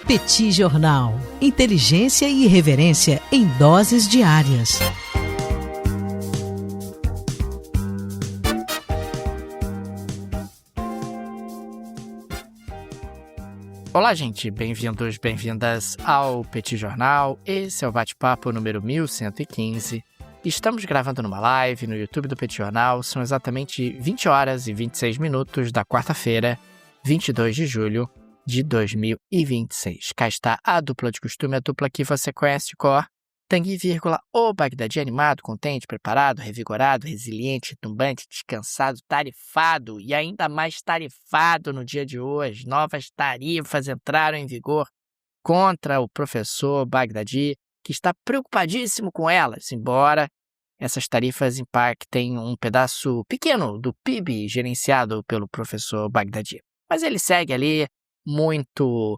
Petit Jornal. Inteligência e irreverência em doses diárias. Olá, gente. Bem-vindos, bem-vindas ao Petit Jornal. Esse é o bate-papo número 1115. Estamos gravando numa live no YouTube do Petit Jornal. São exatamente 20 horas e 26 minutos da quarta-feira, 22 de julho de 2026. Cá está a dupla de costume, a dupla que você conhece de cor. Tanguy, o Bagdadi, animado, contente, preparado, revigorado, resiliente, tumbante, descansado, tarifado e ainda mais tarifado no dia de hoje. Novas tarifas entraram em vigor contra o professor Bagdadi, que está preocupadíssimo com elas, embora essas tarifas impactem um pedaço pequeno do PIB gerenciado pelo professor Bagdadi. Mas ele segue ali muito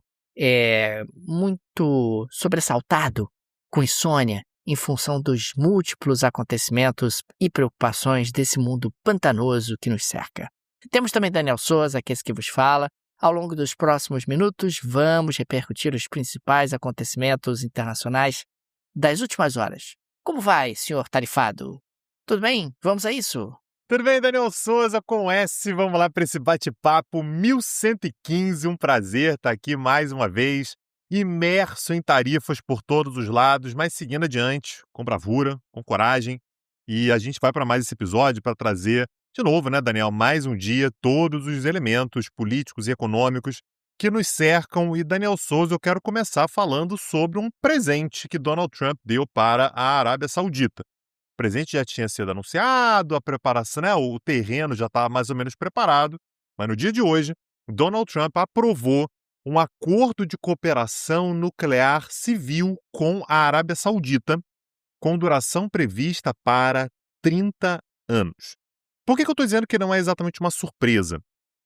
sobressaltado, com insônia, em função dos múltiplos acontecimentos e preocupações desse mundo pantanoso que nos cerca. Temos também Daniel Souza, que é esse que vos fala. Ao longo dos próximos minutos, vamos repercutir os principais acontecimentos internacionais das últimas horas. Como vai, senhor tarifado? Tudo bem? Vamos a isso? Tudo bem, Daniel Souza com S. Vamos lá para esse bate-papo 1115. Um prazer estar aqui mais uma vez, imerso em tarifas por todos os lados, mas seguindo adiante, com bravura, com coragem. E a gente vai para mais esse episódio para trazer, de novo, né, Daniel, mais um dia, todos os elementos políticos e econômicos que nos cercam. E, Daniel Souza, eu quero começar falando sobre um presente que Donald Trump deu para a Arábia Saudita. O presente já tinha sido anunciado, a preparação, né, o terreno já estava mais ou menos preparado, mas no dia de hoje, Donald Trump aprovou um acordo de cooperação nuclear civil com a Arábia Saudita, com duração prevista para 30 anos. Por que eu estou dizendo que não é exatamente uma surpresa?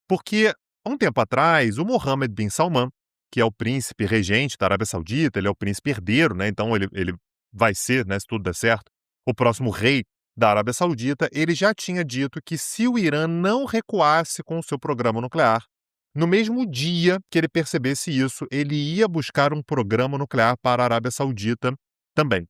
Porque, há um tempo atrás, o Mohammed bin Salman, que é o príncipe regente da Arábia Saudita, ele é o príncipe herdeiro, né, então ele vai ser, né, se tudo der certo, o próximo rei da Arábia Saudita. Ele já tinha dito que se o Irã não recuasse com o seu programa nuclear, no mesmo dia que ele percebesse isso, ele ia buscar um programa nuclear para a Arábia Saudita também.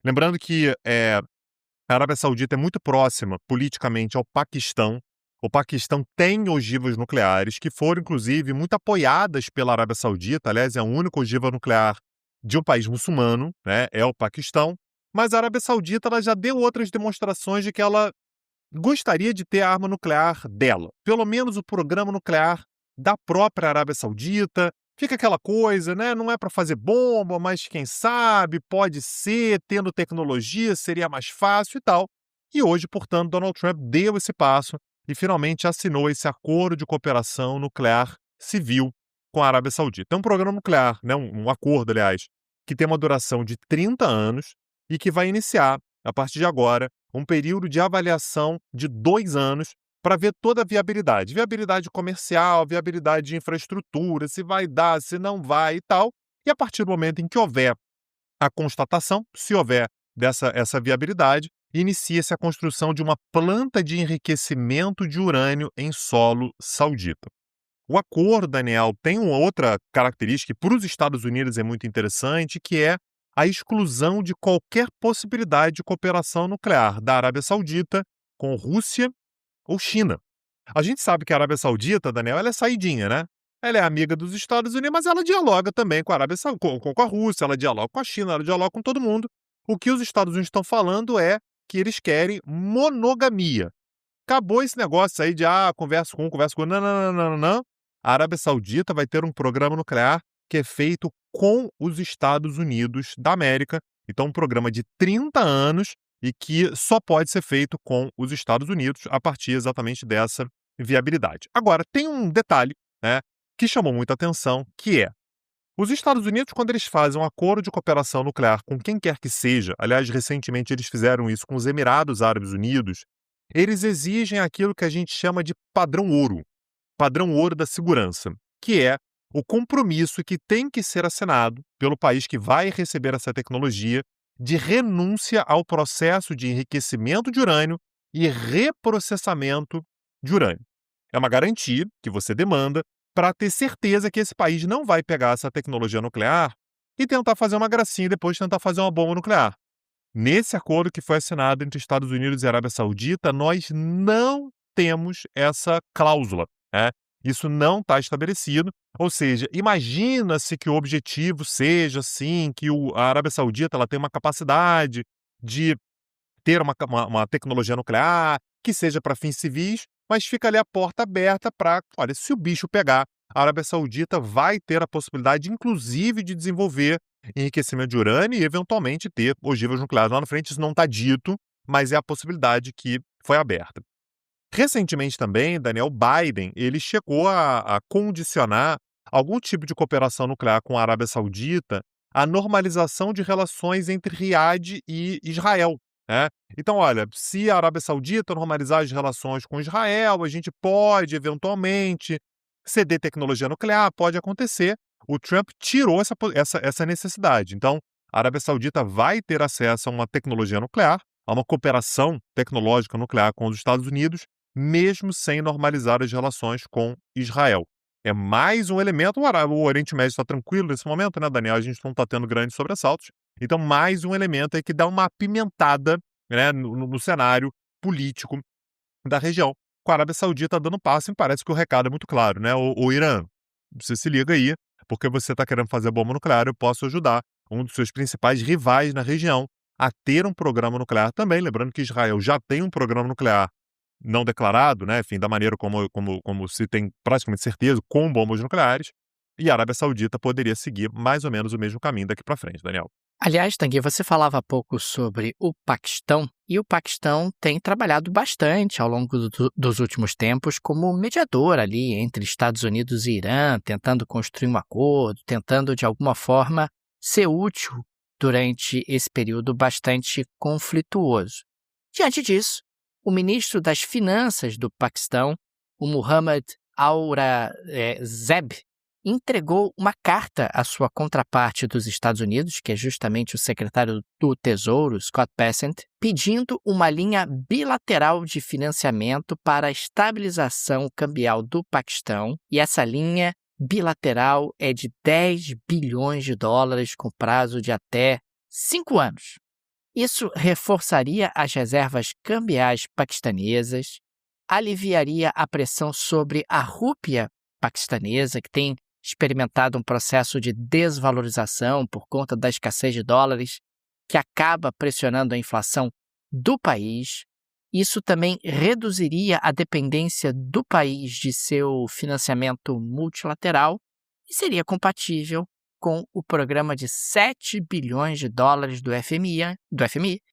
Lembrando que a Arábia Saudita é muito próxima politicamente ao Paquistão. O Paquistão tem ogivas nucleares que foram, inclusive, muito apoiadas pela Arábia Saudita. Aliás, é a única ogiva nuclear de um país muçulmano, né? É o Paquistão. Mas a Arábia Saudita ela já deu outras demonstrações de que ela gostaria de ter a arma nuclear dela. Pelo menos o programa nuclear da própria Arábia Saudita. Fica aquela coisa, né? Não é para fazer bomba, mas quem sabe, pode ser, tendo tecnologia, seria mais fácil e tal. E hoje, portanto, Donald Trump deu esse passo e finalmente assinou esse acordo de cooperação nuclear civil com a Arábia Saudita. É um programa nuclear, né? Um acordo, aliás, que tem uma duração de 30 anos, e que vai iniciar, a partir de agora, um período de avaliação de 2 anos para ver toda a viabilidade. Viabilidade comercial, viabilidade de infraestrutura, se vai dar, se não vai e tal. E a partir do momento em que houver a constatação, se houver essa viabilidade, inicia-se a construção de uma planta de enriquecimento de urânio em solo saudita. O acordo, Daniel, tem uma outra característica que para os Estados Unidos é muito interessante, que é a exclusão de qualquer possibilidade de cooperação nuclear da Arábia Saudita com Rússia ou China. A gente sabe que a Arábia Saudita, Daniel, ela é saidinha, né? Ela é amiga dos Estados Unidos, mas ela dialoga também com a Arábia Saudita, com a Rússia, ela dialoga com a China, ela dialoga com todo mundo. O que os Estados Unidos estão falando é que eles querem monogamia. Acabou esse negócio aí de, conversa com um, conversa com outro. Não, não, não, não, não. A Arábia Saudita vai ter um programa nuclear que é feito com os Estados Unidos da América. Então, um programa de 30 anos e que só pode ser feito com os Estados Unidos a partir exatamente dessa viabilidade. Agora, tem um detalhe, né, que chamou muita atenção, que é os Estados Unidos, quando eles fazem um acordo de cooperação nuclear com quem quer que seja, aliás, recentemente eles fizeram isso com os Emirados Árabes Unidos, eles exigem aquilo que a gente chama de padrão ouro da segurança, que é o compromisso que tem que ser assinado pelo país que vai receber essa tecnologia de renúncia ao processo de enriquecimento de urânio e reprocessamento de urânio. É uma garantia que você demanda para ter certeza que esse país não vai pegar essa tecnologia nuclear e tentar fazer uma gracinha e depois tentar fazer uma bomba nuclear. Nesse acordo que foi assinado entre Estados Unidos e Arábia Saudita, nós não temos essa cláusula, né? Isso não está estabelecido, ou seja, imagina-se que o objetivo seja, sim, que a Arábia Saudita ela tem uma capacidade de ter uma tecnologia nuclear, que seja para fins civis, mas fica ali a porta aberta para, olha, se o bicho pegar, a Arábia Saudita vai ter a possibilidade, inclusive, de desenvolver enriquecimento de urânio e, eventualmente, ter ogivas nucleares. Lá na frente isso não está dito, mas é a possibilidade que foi aberta. Recentemente também, Daniel, Biden, ele chegou a condicionar algum tipo de cooperação nuclear com a Arábia Saudita à normalização de relações entre Riad e Israel, né? Então, olha, se a Arábia Saudita normalizar as relações com Israel, a gente pode, eventualmente, ceder tecnologia nuclear, pode acontecer. O Trump tirou essa necessidade. Então, a Arábia Saudita vai ter acesso a uma tecnologia nuclear, a uma cooperação tecnológica nuclear com os Estados Unidos, mesmo sem normalizar as relações com Israel. É mais um elemento. O Oriente Médio está tranquilo nesse momento, né, Daniel? A gente não está tendo grandes sobressaltos. Então, mais um elemento aí que dá uma apimentada, né, no cenário político da região. Com a Arábia Saudita dando passo, e parece que o recado é muito claro, né? O Irã, você se liga aí, porque você está querendo fazer bomba nuclear, eu posso ajudar um dos seus principais rivais na região a ter um programa nuclear também. Lembrando que Israel já tem um programa nuclear não declarado, né? Enfim, da maneira como se tem praticamente certeza, com bombas nucleares, e a Arábia Saudita poderia seguir mais ou menos o mesmo caminho daqui para frente, Daniel. Aliás, Tanguy, você falava há pouco sobre o Paquistão, e o Paquistão tem trabalhado bastante ao longo dos últimos tempos como mediador ali entre Estados Unidos e Irã, tentando construir um acordo, tentando de alguma forma ser útil durante esse período bastante conflituoso. Diante disso, o ministro das Finanças do Paquistão, o Muhammad Aurangzeb, entregou uma carta à sua contraparte dos Estados Unidos, que é justamente o secretário do Tesouro, Scott Bessent, pedindo uma linha bilateral de financiamento para a estabilização cambial do Paquistão, e essa linha bilateral é de 10 bilhões de dólares com prazo de até 5 anos. Isso reforçaria as reservas cambiais paquistanesas, aliviaria a pressão sobre a rúpia paquistanesa, que tem experimentado um processo de desvalorização por conta da escassez de dólares, que acaba pressionando a inflação do país. Isso também reduziria a dependência do país de seu financiamento multilateral e seria compatível com o programa de 7 bilhões de dólares do FMI,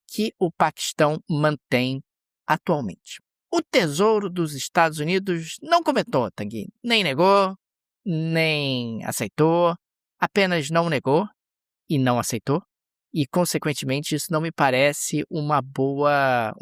que o Paquistão mantém atualmente. O Tesouro dos Estados Unidos não comentou, Tanguy, nem negou, nem aceitou, apenas não negou e não aceitou, e, consequentemente, isso não me parece um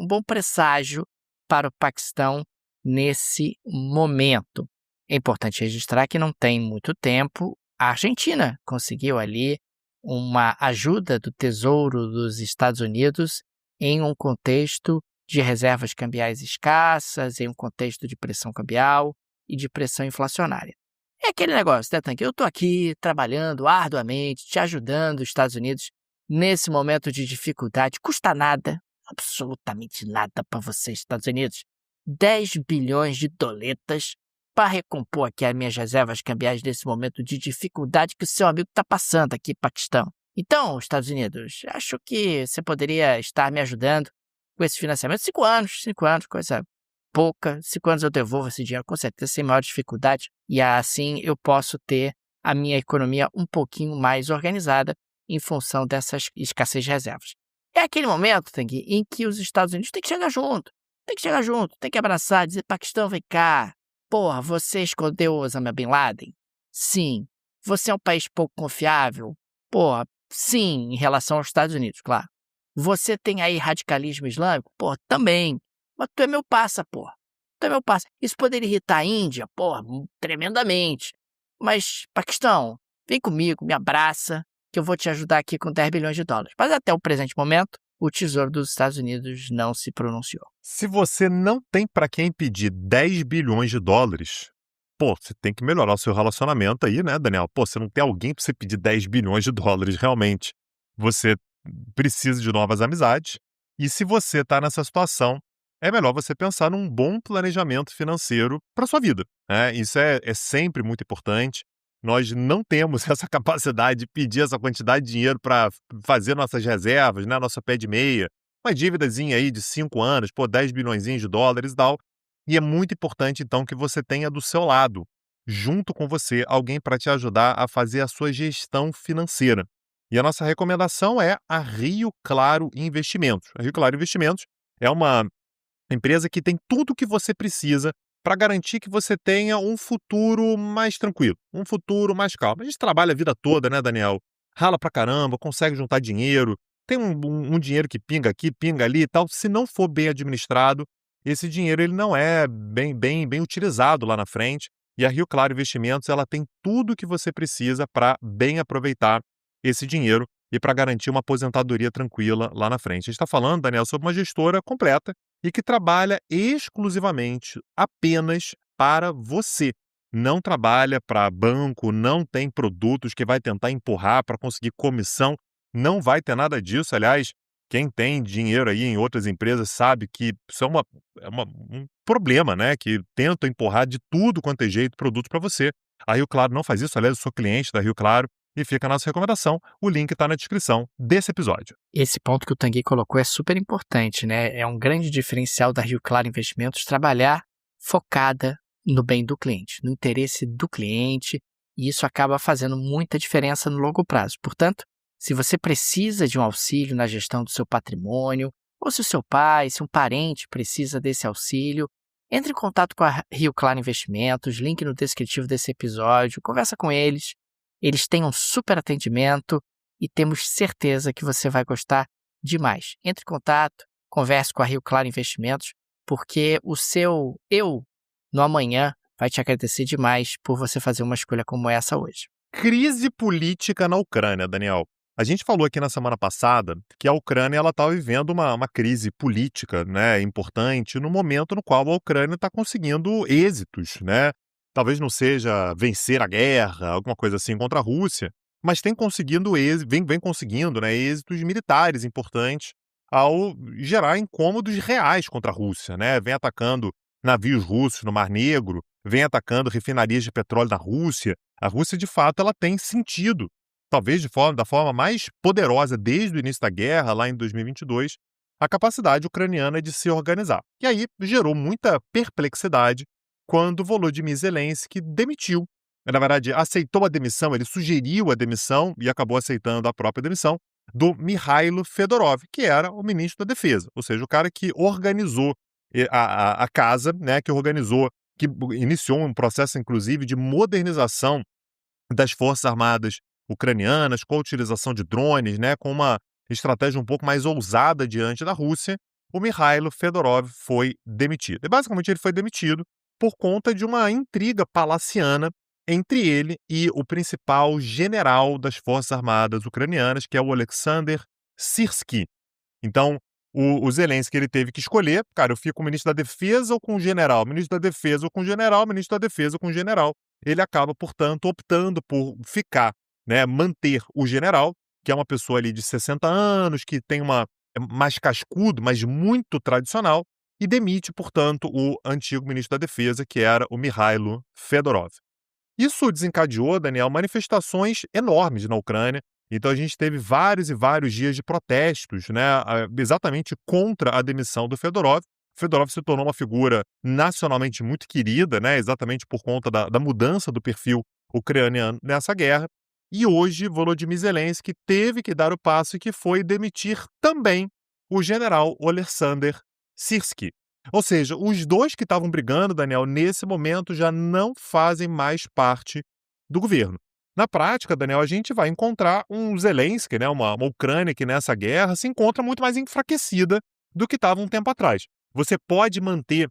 bom presságio para o Paquistão nesse momento. É importante registrar que não tem muito tempo, a Argentina conseguiu ali uma ajuda do Tesouro dos Estados Unidos em um contexto de reservas cambiais escassas, em um contexto de pressão cambial e de pressão inflacionária. É aquele negócio, né, Tanguy? Eu estou aqui trabalhando arduamente, te ajudando os Estados Unidos nesse momento de dificuldade. Custa nada, absolutamente nada para vocês, Estados Unidos. 10 bilhões de doletas para recompor aqui as minhas reservas cambiais nesse momento de dificuldade que o seu amigo está passando aqui, Paquistão. Então, Estados Unidos, acho que você poderia estar me ajudando com esse financiamento. 5 anos, coisa pouca. 5 anos eu devolvo esse dinheiro, com certeza, sem maior dificuldade. E assim eu posso ter a minha economia um pouquinho mais organizada em função dessas escassez de reservas. É aquele momento, Tanguy, em que os Estados Unidos têm que chegar junto. Tem que abraçar, dizer, Paquistão, vem cá. Porra, você escondeu o Osama Bin Laden? Sim. Você é um país pouco confiável? Porra, sim, em relação aos Estados Unidos, claro. Você tem aí radicalismo islâmico? Porra, também. Mas tu é meu parça, porra. Isso poderia irritar a Índia? Porra, tremendamente. Mas, Paquistão, vem comigo, me abraça, que eu vou te ajudar aqui com 10 bilhões de dólares. Mas até o presente momento, o Tesouro dos Estados Unidos não se pronunciou. Se você não tem para quem pedir 10 bilhões de dólares, pô, você tem que melhorar o seu relacionamento aí, né, Daniel? Pô, você não tem alguém para você pedir 10 bilhões de dólares, realmente. Você precisa de novas amizades. E se você está nessa situação, é melhor você pensar num bom planejamento financeiro para sua vida, né? Isso é sempre muito importante. Nós não temos essa capacidade de pedir essa quantidade de dinheiro para fazer nossas reservas, né? Nossa pé de meia, uma dívidazinha aí de 5 anos, pô, 10 bilhões de dólares e tal. E é muito importante, então, que você tenha do seu lado, junto com você, alguém para te ajudar a fazer a sua gestão financeira. E a nossa recomendação é a Rio Claro Investimentos. A Rio Claro Investimentos é uma empresa que tem tudo o que você precisa para garantir que você tenha um futuro mais tranquilo, um futuro mais calmo. A gente trabalha a vida toda, né, Daniel? Rala pra caramba, consegue juntar dinheiro, tem um dinheiro que pinga aqui, pinga ali e tal. Se não for bem administrado, esse dinheiro ele não é bem utilizado lá na frente. E a Rio Claro Investimentos ela tem tudo o que você precisa para bem aproveitar esse dinheiro e para garantir uma aposentadoria tranquila lá na frente. A gente está falando, Daniel, sobre uma gestora completa e que trabalha exclusivamente apenas para você. Não trabalha para banco, não tem produtos que vai tentar empurrar para conseguir comissão, não vai ter nada disso. Aliás, quem tem dinheiro aí em outras empresas sabe que isso um problema, né? Que tenta empurrar de tudo quanto é jeito produto para você. A Rio Claro não faz isso, aliás, eu sou cliente da Rio Claro e fica a nossa recomendação. O link está na descrição desse episódio. Esse ponto que o Tanguy colocou é super importante, né? É um grande diferencial da Rio Claro Investimentos trabalhar focada no bem do cliente, no interesse do cliente, e isso acaba fazendo muita diferença no longo prazo. Portanto, se você precisa de um auxílio na gestão do seu patrimônio, ou se o seu pai, se um parente precisa desse auxílio, entre em contato com a Rio Claro Investimentos, link no descritivo desse episódio, conversa com eles. Eles têm um super atendimento e temos certeza que você vai gostar demais. Entre em contato, converse com a Rio Claro Investimentos, porque o seu eu no amanhã vai te agradecer demais por você fazer uma escolha como essa hoje. Crise política na Ucrânia, Daniel. A gente falou aqui na semana passada que a Ucrânia está vivendo uma crise política, né, importante no momento no qual a Ucrânia está conseguindo êxitos, né? Talvez não seja vencer a guerra, alguma coisa assim contra a Rússia, mas vem conseguindo, né, êxitos militares importantes ao gerar incômodos reais contra a Rússia, né? Vem atacando navios russos no Mar Negro, vem atacando refinarias de petróleo na Rússia. A Rússia, de fato, ela tem sentido, talvez da forma mais poderosa desde o início da guerra, lá em 2022, a capacidade ucraniana de se organizar. E aí gerou muita perplexidade quando Volodymyr Zelensky demitiu. Na verdade, aceitou a demissão, ele sugeriu a demissão e acabou aceitando a própria demissão do Mikhailo Fedorov, que era o ministro da Defesa, ou seja, o cara que organizou a casa, né, que iniciou um processo, inclusive, de modernização das Forças Armadas ucranianas, com a utilização de drones, né, com uma estratégia um pouco mais ousada diante da Rússia. O Mikhailo Fedorov foi demitido. E, basicamente, ele foi demitido por conta de uma intriga palaciana entre ele e o principal general das Forças Armadas ucranianas, que é o Alexander Syrskyi. Então, o Zelensky ele teve que escolher, cara, eu fico com o ministro da Defesa ou com o general? Ministro da Defesa ou com o general? Ministro da Defesa ou com o general? Ele acaba, portanto, optando por ficar, né, manter o general, que é uma pessoa ali de 60 anos, que tem mais cascudo, mas muito tradicional, e demite, portanto, o antigo ministro da Defesa, que era o Mikhailo Fedorov. Isso desencadeou, Daniel, manifestações enormes na Ucrânia. Então a gente teve vários e vários dias de protestos, né, exatamente contra a demissão do Fedorov. O Fedorov se tornou uma figura nacionalmente muito querida, né, exatamente por conta da mudança do perfil ucraniano nessa guerra. E hoje Volodymyr Zelensky teve que dar o passo que foi demitir também o general Alexander Syrskyi. Ou seja, os dois que estavam brigando, Daniel, nesse momento já não fazem mais parte do governo. Na prática, Daniel, a gente vai encontrar um Zelensky, né, uma Ucrânia que nessa guerra se encontra muito mais enfraquecida do que estava um tempo atrás. Você pode manter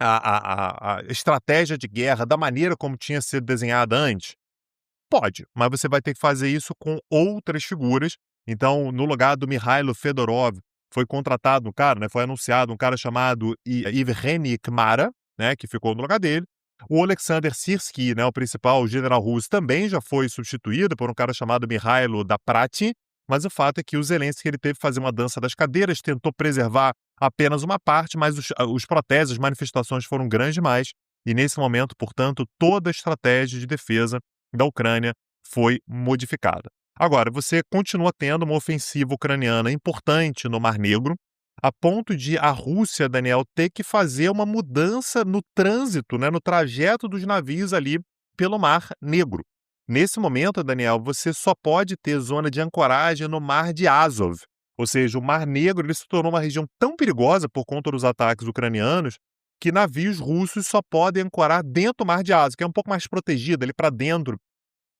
a estratégia de guerra da maneira como tinha sido desenhada antes? Pode, mas você vai ter que fazer isso com outras figuras. Então, no lugar do Mikhailo Fedorov, foi contratado um cara, né, foi anunciado um cara chamado Evgeny Kmara, né, que ficou no lugar dele. O Alexander Sirski, né, o principal general russo, também já foi substituído por um cara chamado Mihailo Daprati, mas o fato é que o Zelensky ele teve que fazer uma dança das cadeiras, tentou preservar apenas uma parte, mas os protestos, as manifestações foram grandes demais, e nesse momento, portanto, toda a estratégia de defesa da Ucrânia foi modificada. Agora, você continua tendo uma ofensiva ucraniana importante no Mar Negro, a ponto de a Rússia, Daniel, ter que fazer uma mudança no trânsito, né, no trajeto dos navios ali pelo Mar Negro. Nesse momento, Daniel, você só pode ter zona de ancoragem no Mar de Azov. Ou seja, o Mar Negro ele se tornou uma região tão perigosa por conta dos ataques ucranianos que navios russos só podem ancorar dentro do Mar de Azov, que é um pouco mais protegido, ali para dentro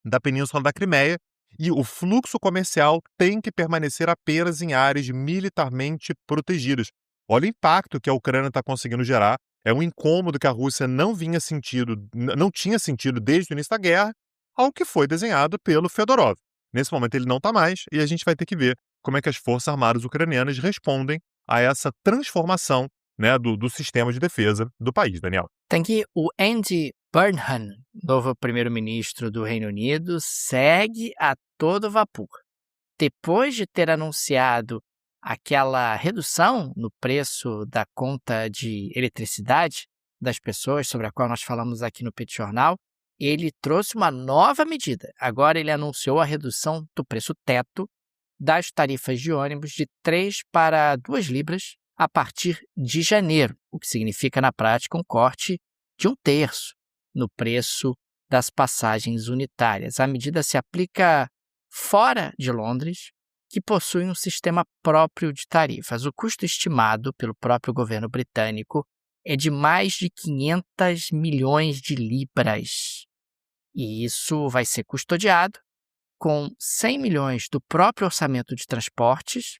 da Península da Crimeia, e o fluxo comercial tem que permanecer apenas em áreas militarmente protegidas. Olha o impacto que a Ucrânia está conseguindo gerar. É um incômodo que a Rússia não tinha sentido desde o início da guerra, ao que foi desenhado pelo Fedorov. Nesse momento ele não está mais e a gente vai ter que ver como é que as Forças Armadas ucranianas respondem a essa transformação, né, do sistema de defesa do país, Daniel. Tem que o Andy Burnham, novo primeiro-ministro do Reino Unido, segue a todo vapor. Depois de ter anunciado aquela redução no preço da conta de eletricidade das pessoas, sobre a qual nós falamos aqui no Petit Jornal, ele trouxe uma nova medida. Agora ele anunciou a redução do preço teto das tarifas de ônibus de 3 para 2 libras a partir de janeiro, o que significa, na prática, um corte de 1/3 no preço das passagens unitárias. A medida se aplica fora de Londres, que possui um sistema próprio de tarifas. O custo estimado pelo próprio governo britânico é de mais de 500 milhões de libras. E isso vai ser custodiado com 100 milhões do próprio orçamento de transportes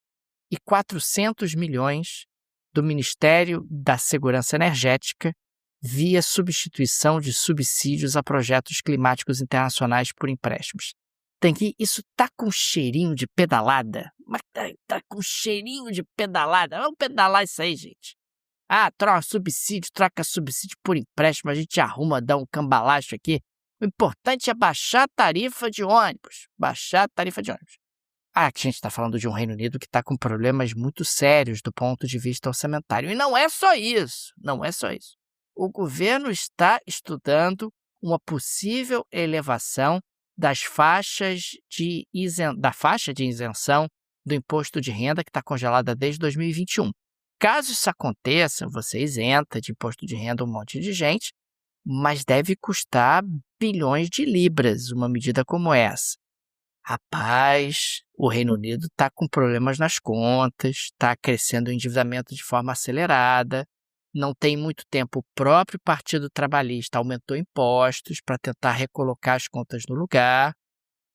e 400 milhões do Ministério da Segurança Energética via substituição de subsídios a projetos climáticos internacionais por empréstimos. Isso tá com cheirinho de pedalada, mas tá com cheirinho de pedalada. Vamos pedalar isso aí, gente. Troca subsídio por empréstimo, a gente arruma, dá um cambalacho aqui. O importante é baixar a tarifa de ônibus. A gente está falando de um Reino Unido que está com problemas muito sérios do ponto de vista orçamentário. E não é só isso. O governo está estudando uma possível elevação da faixa de isenção do imposto de renda que está congelada desde 2021. Caso isso aconteça, você isenta de imposto de renda um monte de gente, mas deve custar bilhões de libras uma medida como essa. Rapaz, o Reino Unido está com problemas nas contas, está crescendo o endividamento de forma acelerada, não tem muito tempo o próprio Partido Trabalhista aumentou impostos para tentar recolocar as contas no lugar.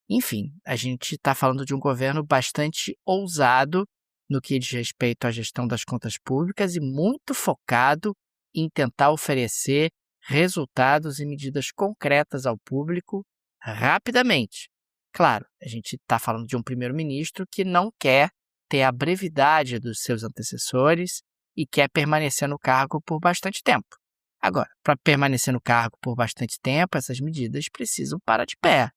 Enfim, a gente está falando de um governo bastante ousado no que diz respeito à gestão das contas públicas e muito focado em tentar oferecer resultados e medidas concretas ao público rapidamente. Claro, a gente está falando de um primeiro-ministro que não quer ter a brevidade dos seus antecessores e quer permanecer no cargo por bastante tempo. Agora, para permanecer no cargo por bastante tempo, essas medidas precisam parar de pé.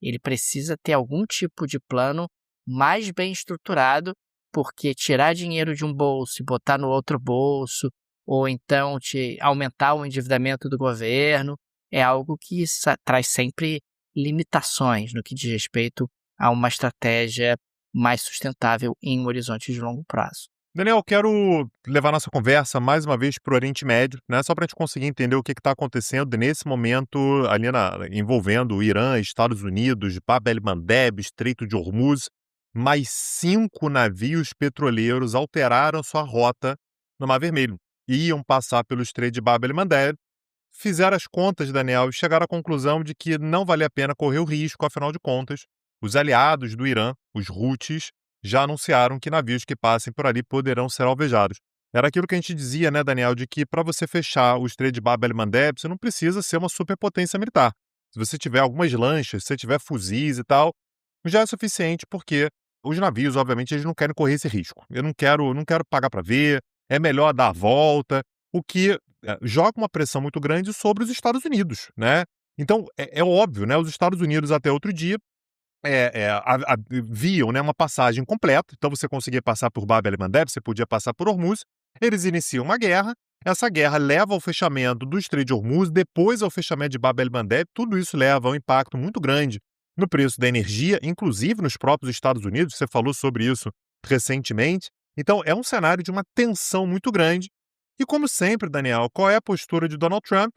Ele precisa ter algum tipo de plano mais bem estruturado, porque tirar dinheiro de um bolso e botar no outro bolso, ou então aumentar o endividamento do governo, é algo que traz sempre limitações no que diz respeito a uma estratégia mais sustentável em um horizonte de longo prazo. Daniel, quero levar nossa conversa mais uma vez para o Oriente Médio, né? Só para a gente conseguir entender o que está acontecendo nesse momento ali envolvendo o Irã, Estados Unidos, Bab el-Mandeb, Estreito de Hormuz. Mais 5 navios petroleiros alteraram sua rota no Mar Vermelho. Iam passar pelo Estreito de Bab el-Mandeb, fizeram as contas, Daniel, e chegaram à conclusão de que não vale a pena correr o risco, afinal de contas, os aliados do Irã, os Houthis, já anunciaram que navios que passem por ali poderão ser alvejados. Era aquilo que a gente dizia, né, Daniel, de que para você fechar o Estreito de Bab el-Mandeb, você não precisa ser uma superpotência militar. Se você tiver algumas lanchas, se você tiver fuzis e tal, já é suficiente, porque os navios, obviamente, eles não querem correr esse risco. Eu não quero pagar para ver, é melhor dar a volta, o que joga uma pressão muito grande sobre os Estados Unidos, né? Então, é óbvio, né? Os Estados Unidos até outro dia viam, né, uma passagem completa, então você conseguia passar por Bab el-Mandeb, você podia passar por Hormuz, eles iniciam uma guerra, essa guerra leva ao fechamento do Estreito de Hormuz, depois ao fechamento de Bab el-Mandeb, tudo isso leva a um impacto muito grande no preço da energia, inclusive nos próprios Estados Unidos, você falou sobre isso recentemente, então é um cenário de uma tensão muito grande, e como sempre, Daniel, qual é a postura de Donald Trump?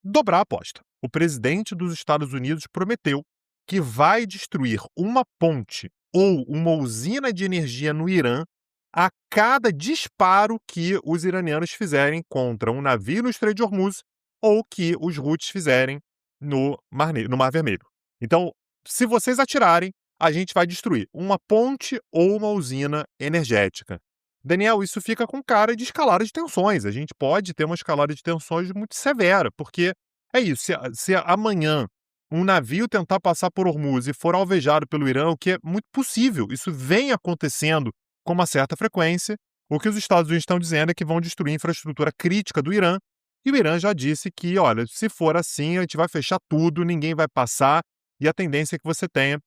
Dobrar a aposta. O presidente dos Estados Unidos prometeu que vai destruir uma ponte ou uma usina de energia no Irã a cada disparo que os iranianos fizerem contra um navio no Estreito de Hormuz ou que os Houthis fizerem no Mar Vermelho. Então, se vocês atirarem, a gente vai destruir uma ponte ou uma usina energética. Daniel, isso fica com cara de escalada de tensões. A gente pode ter uma escalada de tensões muito severa, porque é isso, se amanhã um navio tentar passar por Hormuz e for alvejado pelo Irã, o que é muito possível, isso vem acontecendo com uma certa frequência, o que os Estados Unidos estão dizendo é que vão destruir a infraestrutura crítica do Irã, e o Irã já disse que, olha, se for assim, a gente vai fechar tudo, ninguém vai passar, e a tendência é que você tenha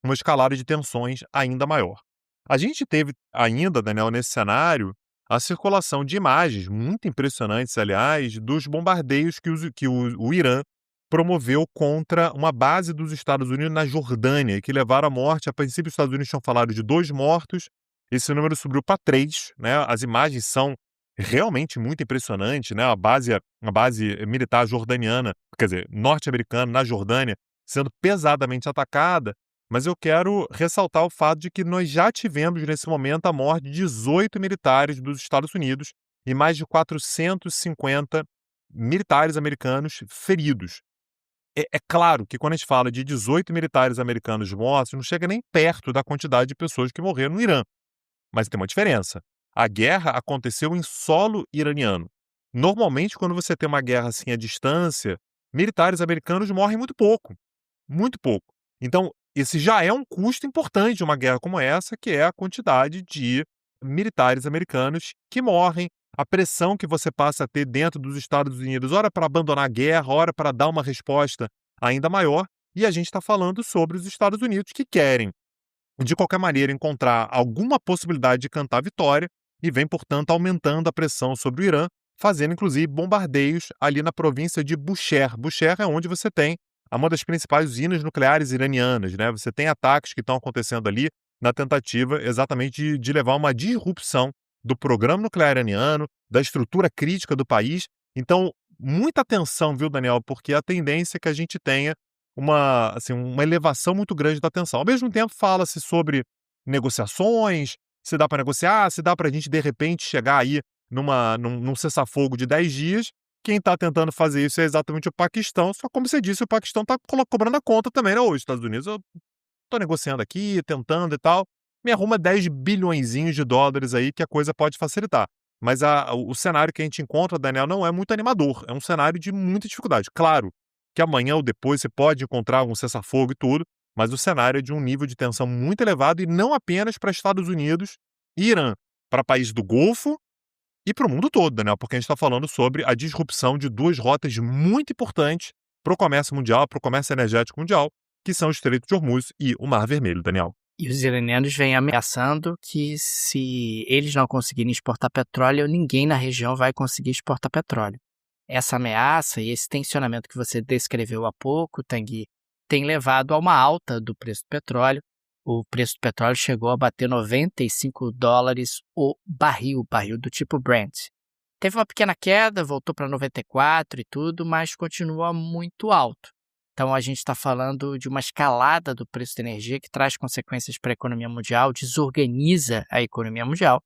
uma escalada de tensões ainda maior. A gente teve ainda, Daniel, nesse cenário, a circulação de imagens muito impressionantes, aliás, dos bombardeios que o Irã promoveu contra uma base dos Estados Unidos na Jordânia, que levaram à morte. A princípio, os Estados Unidos tinham falado de 2 mortos, esse número subiu para 3, né? As imagens são realmente muito impressionantes, né? A base militar jordaniana, quer dizer, norte-americana na Jordânia, sendo pesadamente atacada. Mas eu quero ressaltar o fato de que nós já tivemos, nesse momento, a morte de 18 militares dos Estados Unidos e mais de 450 militares americanos feridos. É claro que quando a gente fala de 18 militares americanos mortos, não chega nem perto da quantidade de pessoas que morreram no Irã. Mas tem uma diferença. A guerra aconteceu em solo iraniano. Normalmente, quando você tem uma guerra assim à distância, militares americanos morrem muito pouco. Muito pouco. Então, esse já é um custo importante de uma guerra como essa, que é a quantidade de militares americanos que morrem, a pressão que você passa a ter dentro dos Estados Unidos, ora para abandonar a guerra, ora para dar uma resposta ainda maior, e a gente está falando sobre os Estados Unidos que querem, de qualquer maneira, encontrar alguma possibilidade de cantar vitória e vem, portanto, aumentando a pressão sobre o Irã, fazendo, inclusive, bombardeios ali na província de Bushehr. Bushehr é onde você tem uma das principais usinas nucleares iranianas, né? Você tem ataques que estão acontecendo ali na tentativa exatamente de levar uma disrupção do programa nuclear iraniano, da estrutura crítica do país. Então, muita atenção, viu, Daniel? Porque a tendência é que a gente tenha uma elevação muito grande da tensão. Ao mesmo tempo, fala-se sobre negociações, se dá para negociar, se dá para a gente, de repente, chegar aí num cessar-fogo de 10 dias. Quem está tentando fazer isso é exatamente o Paquistão, só como você disse, o Paquistão está cobrando a conta também, né? Os Estados Unidos, eu estou negociando aqui, tentando e tal, me arruma 10 bilhõezinhos de dólares aí que a coisa pode facilitar. Mas o cenário que a gente encontra, Daniel, não é muito animador, é um cenário de muita dificuldade. Claro que amanhã ou depois você pode encontrar um cessar-fogo e tudo, mas o cenário é de um nível de tensão muito elevado e não apenas para Estados Unidos e Irã, para países do Golfo e para o mundo todo, Daniel, porque a gente está falando sobre a disrupção de 2 rotas muito importantes para o comércio mundial, para o comércio energético mundial, que são o Estreito de Hormuz e o Mar Vermelho, Daniel. E os iranianos vêm ameaçando que se eles não conseguirem exportar petróleo, ninguém na região vai conseguir exportar petróleo. Essa ameaça e esse tensionamento que você descreveu há pouco, Tanguy, tem levado a uma alta do preço do petróleo. O preço do petróleo chegou a bater $95 o barril do tipo Brent. Teve uma pequena queda, voltou para 94 e tudo, mas continua muito alto. Então a gente está falando de uma escalada do preço da energia que traz consequências para a economia mundial, desorganiza a economia mundial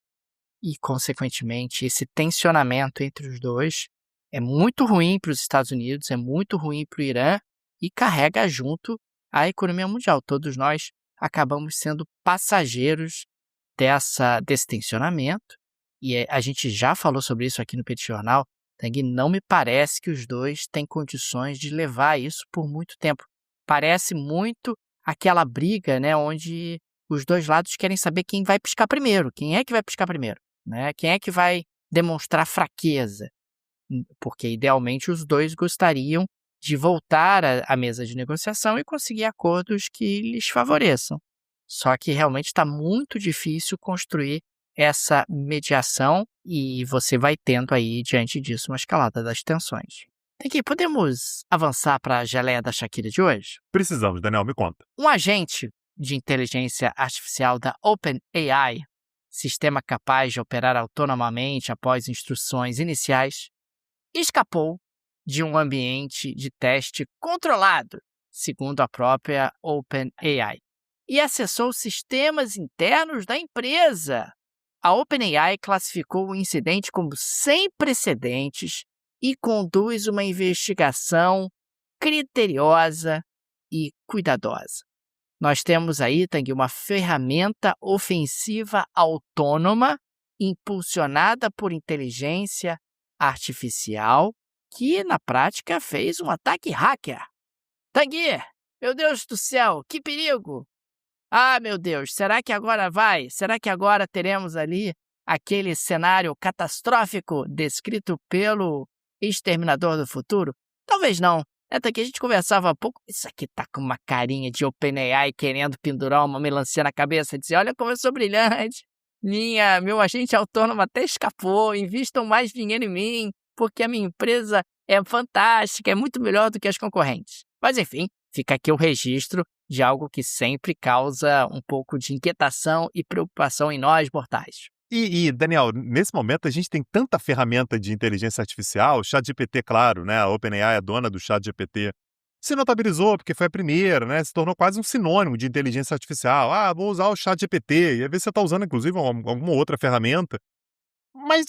e, consequentemente, esse tensionamento entre os dois é muito ruim para os Estados Unidos, é muito ruim para o Irã e carrega junto a economia mundial. Todos nós acabamos sendo passageiros desse tensionamento e a gente já falou sobre isso aqui no Petit Jornal. Tanguy, não me parece que os dois têm condições de levar isso por muito tempo. Parece muito aquela briga, né, onde os dois lados querem saber quem vai piscar primeiro, quem é que vai piscar primeiro, né? Quem é que vai demonstrar fraqueza. porque idealmente os dois gostariam de voltar à mesa de negociação e conseguir acordos que lhes favoreçam. Só que realmente está muito difícil construir essa mediação e você vai tendo aí, diante disso, uma escalada das tensões. Aqui, podemos avançar para a geleia da Shakira de hoje? Precisamos, Daniel, me conta. Um agente de inteligência artificial da OpenAI, sistema capaz de operar autonomamente após instruções iniciais, escapou de um ambiente de teste controlado, segundo a própria OpenAI, e acessou sistemas internos da empresa. A OpenAI classificou o incidente como sem precedentes e conduz uma investigação criteriosa e cuidadosa. Nós temos aí, Tang, uma ferramenta ofensiva autônoma impulsionada por inteligência artificial que, na prática, fez um ataque hacker. Tang, meu Deus do céu, que perigo! Ah, meu Deus, será que agora vai? Será que agora teremos ali aquele cenário catastrófico descrito pelo Exterminador do Futuro? Talvez não. Até que a gente conversava há pouco. Isso aqui tá com uma carinha de OpenAI querendo pendurar uma melancia na cabeça e dizer: olha como eu sou brilhante. Meu agente autônomo até escapou. Invistam mais dinheiro em mim, porque a minha empresa é fantástica, é muito melhor do que as concorrentes. Mas enfim, fica aqui o registro de algo que sempre causa um pouco de inquietação e preocupação em nós mortais. E, Daniel, nesse momento a gente tem tanta ferramenta de inteligência artificial, o ChatGPT, claro, né? A OpenAI é dona do ChatGPT. Se notabilizou porque foi a primeira, né? Se tornou quase um sinônimo de inteligência artificial. Ah, vou usar o ChatGPT. E às vezes você está usando, inclusive, alguma outra ferramenta. Mas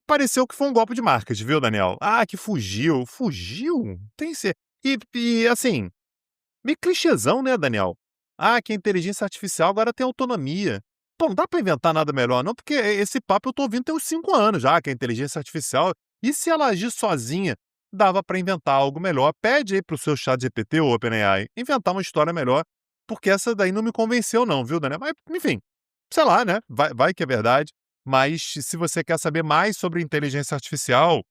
pareceu que foi um golpe de marketing, viu, Daniel? Ah, que fugiu. Fugiu? Tem que ser. E assim, meio clichêzão, né, Daniel? Ah, que a inteligência artificial agora tem autonomia. Pô, não dá pra inventar nada melhor, não, porque esse papo eu tô ouvindo tem uns 5 anos já, que a inteligência artificial, e se ela agir sozinha, dava pra inventar algo melhor. Pede aí pro seu ChatGPT ou OpenAI inventar uma história melhor, porque essa daí não me convenceu não, viu, Daniel? Mas, enfim, sei lá, né? Vai que é verdade. Mas se você quer saber mais sobre inteligência artificial,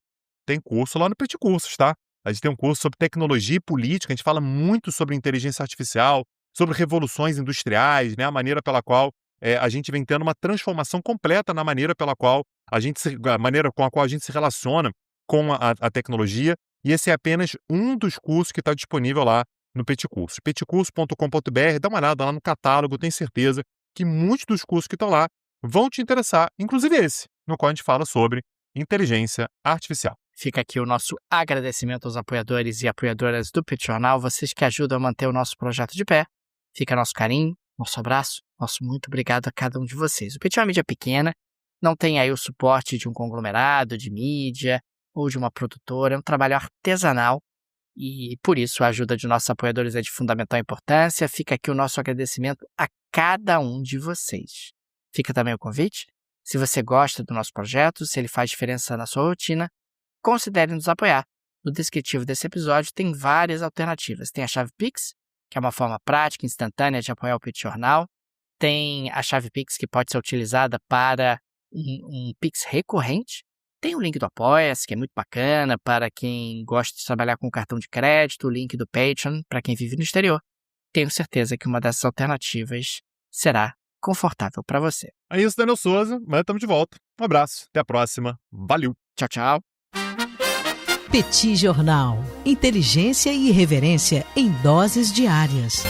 tem curso lá no Petit Cursos, tá? A gente tem um curso sobre tecnologia e política, a gente fala muito sobre inteligência artificial, sobre revoluções industriais, né? A maneira pela qual a gente vem tendo uma transformação completa na maneira pela qual a maneira com a qual a gente se relaciona com a tecnologia, e esse é apenas um dos cursos que está disponível lá no Petit Cursos. petcursos.com.br, dá uma olhada lá no catálogo, tenho certeza que muitos dos cursos que estão lá vão te interessar, inclusive esse, no qual a gente fala sobre inteligência artificial. Fica aqui o nosso agradecimento aos apoiadores e apoiadoras do Petit Jornal, vocês que ajudam a manter o nosso projeto de pé. Fica nosso carinho, nosso abraço, nosso muito obrigado a cada um de vocês. O Petit é uma mídia pequena, não tem aí o suporte de um conglomerado de mídia ou de uma produtora, é um trabalho artesanal e por isso a ajuda de nossos apoiadores é de fundamental importância. Fica aqui o nosso agradecimento a cada um de vocês. Fica também o convite, se você gosta do nosso projeto, se ele faz diferença na sua rotina, considere nos apoiar. No descritivo desse episódio tem várias alternativas. Tem a chave Pix, que é uma forma prática e instantânea de apoiar o Petit Jornal. Tem a chave Pix, que pode ser utilizada para um Pix recorrente. Tem o link do Apoia-se, que é muito bacana para quem gosta de trabalhar com cartão de crédito, o link do Patreon para quem vive no exterior. Tenho certeza que uma dessas alternativas será confortável para você. É isso, Daniel Souza. Amanhã estamos de volta. Um abraço, até a próxima. Valeu. Tchau, tchau. Petit Jornal. Inteligência e irreverência em doses diárias.